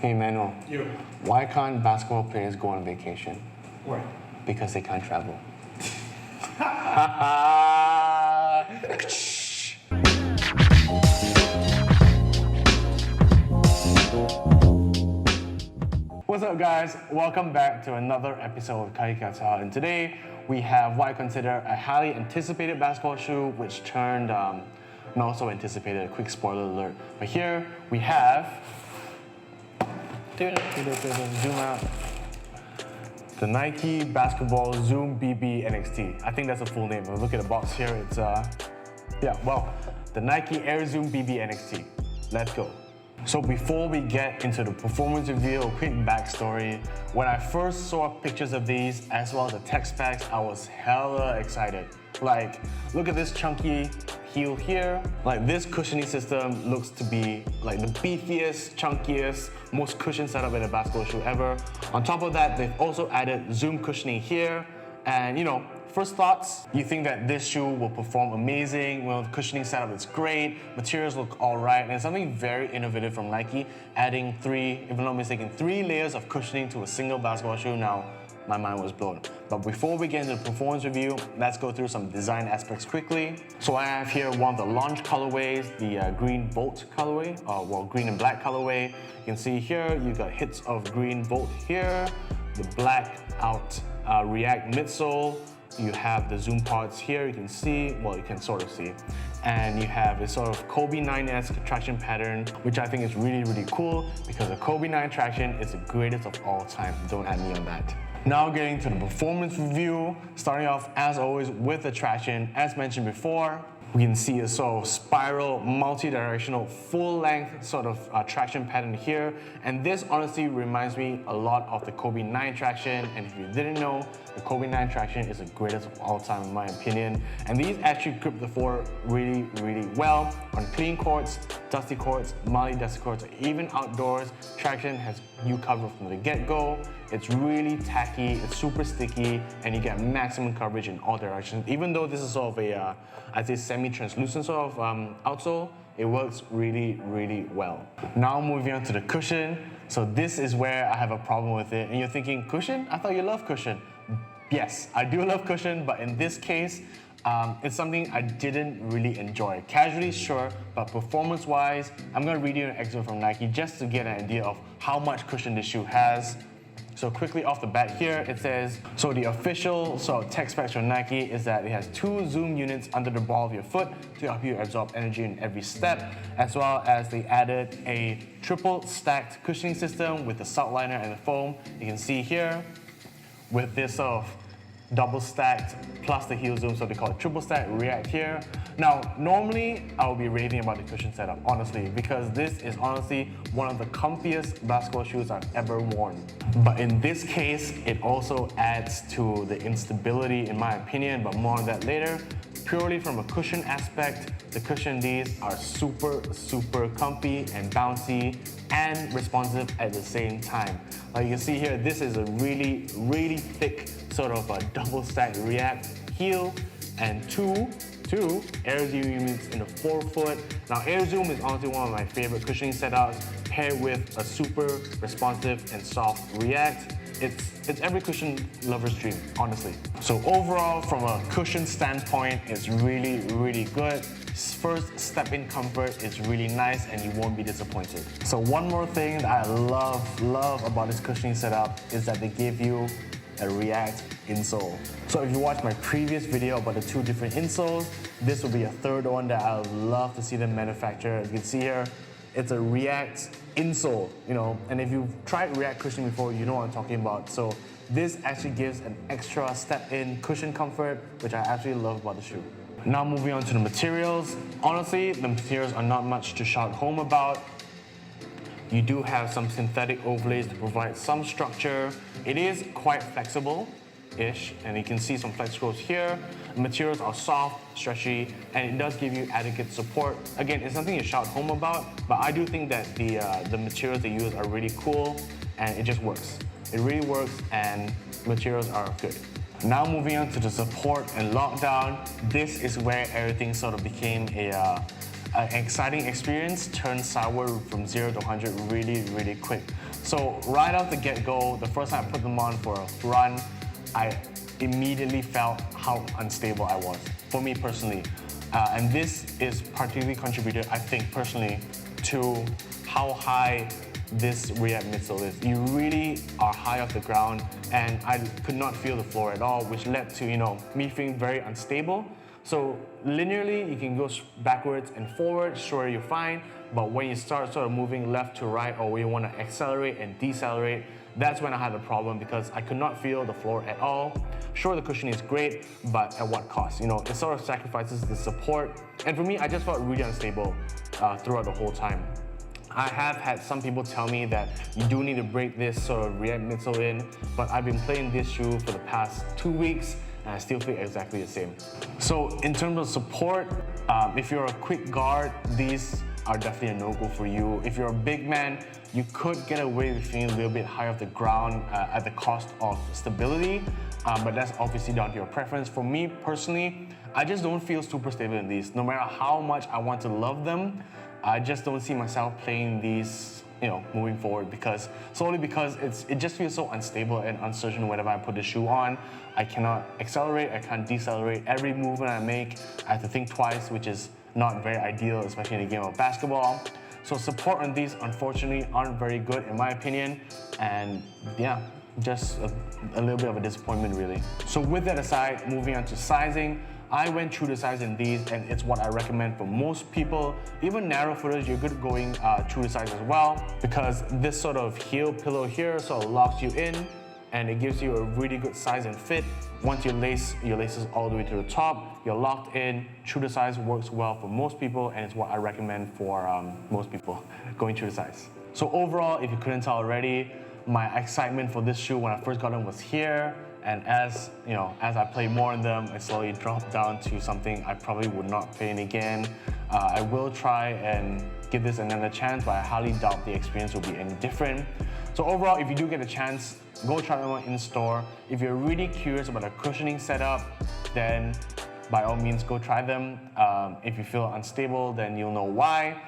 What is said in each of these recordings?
Hey Manuel, You. why can't basketball players go on vacation? Why? Because they can't travel. What's up guys? Welcome back to another episode of Kaki, Kartel, and today we have what I consider a highly anticipated basketball shoe which turned not so anticipated, a quick spoiler alert. But here we have, zoom out, the Nike Basketball Zoom BB NXT. I think that's the full name. If you look at the box here, it's the Nike Air Zoom BB NXT. Let's go. So before we get into the performance review, a quick backstory. When I first saw pictures of these, as well as the tech specs, I was hella excited. Like, look at this chunky heel here. Like, this cushioning system looks to be like the beefiest, chunkiest, most cushioned setup in a basketball shoe ever. On top of that, they've also added Zoom cushioning here. And you know, first thoughts, you think that this shoe will perform amazing. Well, the cushioning setup is great, materials look all right, and it's something very innovative from Nike, adding if I'm not mistaken, 3 layers of cushioning to a single basketball shoe. Now, my mind was blown. But before we get into the performance review, let's go through some design aspects quickly. So I have here one of the launch colorways, the green Volt colorway, green and black colorway. You can see here, you got hits of green Volt here, the black out React midsole. You have the Zoom pods here, you can see, well, you can sort of see. And you have this sort of Kobe 9-esque traction pattern, which I think is really, really cool because the Kobe 9 traction is the greatest of all time. Don't add me on that. Now getting to the performance review, starting off as always with the traction. As mentioned before, we can see a sort of spiral, multi-directional, full-length sort of traction pattern here. And this honestly reminds me a lot of the Kobe 9 traction. And if you didn't know, the Kobe 9 traction is the greatest of all time in my opinion. And these actually grip the floor really, really well on clean courts, dusty courts, mildly dusty courts, or even outdoors. Traction has you covered from the get-go. It's really tacky, it's super sticky, and you get maximum coverage in all directions. Even though this is sort of a, I'd say semi-translucent sort of outsole, it works really, really well. Now moving on to the cushion. So this is where I have a problem with it. And you're thinking, cushion? I thought you loved cushion. Yes, I do love cushion, but in this case, it's something I didn't really enjoy. Casually, sure, but performance-wise, I'm gonna read you an excerpt from Nike just to get an idea of how much cushion this shoe has. So quickly off the bat here, it says, so the official sort of tech specs from Nike is that it has 2 Zoom units under the ball of your foot to help you absorb energy in every step, as well as they added a triple stacked cushioning system with the salt liner and the foam. You can see here with this sort of double stacked plus the heel zoom, so they call it triple stack React here. Now, normally I would be raving about the cushion setup, honestly, because this is honestly one of the comfiest basketball shoes I've ever worn. But in this case, it also adds to the instability in my opinion, but more on that later. Purely from a cushion aspect, the cushion these are super, super comfy and bouncy and responsive at the same time. Like you can see here, this is a really, really thick sort of a double stacked React heel and two Air Zoom units in the forefoot. Now Air Zoom is honestly one of my favorite cushioning setups paired with a super responsive and soft React. It's every cushion lover's dream, honestly. So overall, from a cushion standpoint, it's really, really good. First step-in comfort is really nice and you won't be disappointed. So one more thing that I love about this cushioning setup is that they give you a React insole. So if you watch my previous video about the 2 different insoles, this will be a third one that I would love to see them manufacture. As you can see here, it's a React insole, you know, and if you've tried React cushioning before, you know what I'm talking about. So this actually gives an extra step-in cushion comfort, which I absolutely love about the shoe. Now moving on to the materials. Honestly, the materials are not much to shout home about. You do have some synthetic overlays to provide some structure. It is quite flexible-ish, and you can see some flex screws here. The materials are soft, stretchy, and it does give you adequate support. Again, it's something to shout home about, but I do think that the materials they use are really cool, and it just works. It really works, and materials are good. Now moving on to the support and lockdown, this is where everything sort of became an exciting experience, turned sour from 0 to 100 really, really quick. So right off the get-go, the first time I put them on for a run, I immediately felt how unstable I was, for me personally. And this is particularly contributed, I think personally, to how high this rear midsole is. You really are high off the ground, and I could not feel the floor at all, which led to me feeling very unstable. So linearly, you can go backwards and forward, sure, you're fine, but when you start sort of moving left to right, or when you want to accelerate and decelerate, that's when I had a problem, because I could not feel the floor at all. Sure, the cushioning is great, but at what cost? It sort of sacrifices the support. And for me, I just felt really unstable throughout the whole time. I have had some people tell me that you do need to break this sort of rear midsole in, but I've been playing this shoe for the past 2 weeks, and I still feel exactly the same. So in terms of support, if you're a quick guard, these are definitely a no-go for you. If you're a big man, you could get away with feeling a little bit high off the ground at the cost of stability, but that's obviously down to your preference. For me personally, I just don't feel super stable in these. No matter how much I want to love them, I just don't see myself playing these, moving forward, solely because it just feels so unstable and uncertain whenever I put the shoe on. I cannot accelerate, I can't decelerate. Every movement I make, I have to think twice, which is not very ideal, especially in a game of basketball. So support on these, unfortunately, aren't very good in my opinion, and yeah, just a little bit of a disappointment really. So with that aside, moving on to sizing, I went through the size in these, and it's what I recommend for most people. Even narrow footers, you're good going through the size as well, because this sort of heel pillow here sort of locks you in, and it gives you a really good size and fit. Once you lace your laces all the way to the top, you're locked in. True to size works well for most people, and it's what I recommend for most people going through the size. So overall, if you couldn't tell already, my excitement for this shoe when I first got them was here. And as I play more in them, it slowly dropped down to something I probably would not play in again. I will try and give this another chance, but I highly doubt the experience will be any different. So overall, if you do get a chance, go try them out in store. If you're really curious about a cushioning setup, then by all means go try them. If you feel unstable, then you'll know why.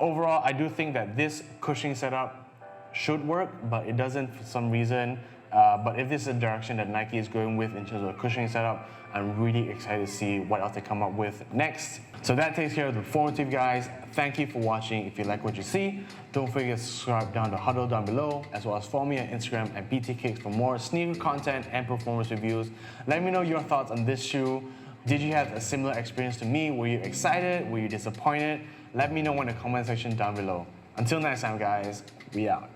Overall, I do think that this cushioning setup should work, but it doesn't for some reason. But if this is a direction that Nike is going with in terms of a cushioning setup, I'm really excited to see what else they come up with next. So that takes care of the performance review, guys. Thank you for watching. If you like what you see, don't forget to subscribe down to Huddle down below, as well as follow me on Instagram at BTKicks for more sneaker content and performance reviews. Let me know your thoughts on this shoe. Did you have a similar experience to me? Were you excited? Were you disappointed? Let me know in the comment section down below. Until next time, guys, we out.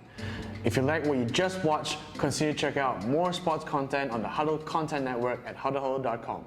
If you like what you just watched, consider check out more sports content on the Huddle Content Network at huddlehuddle.com.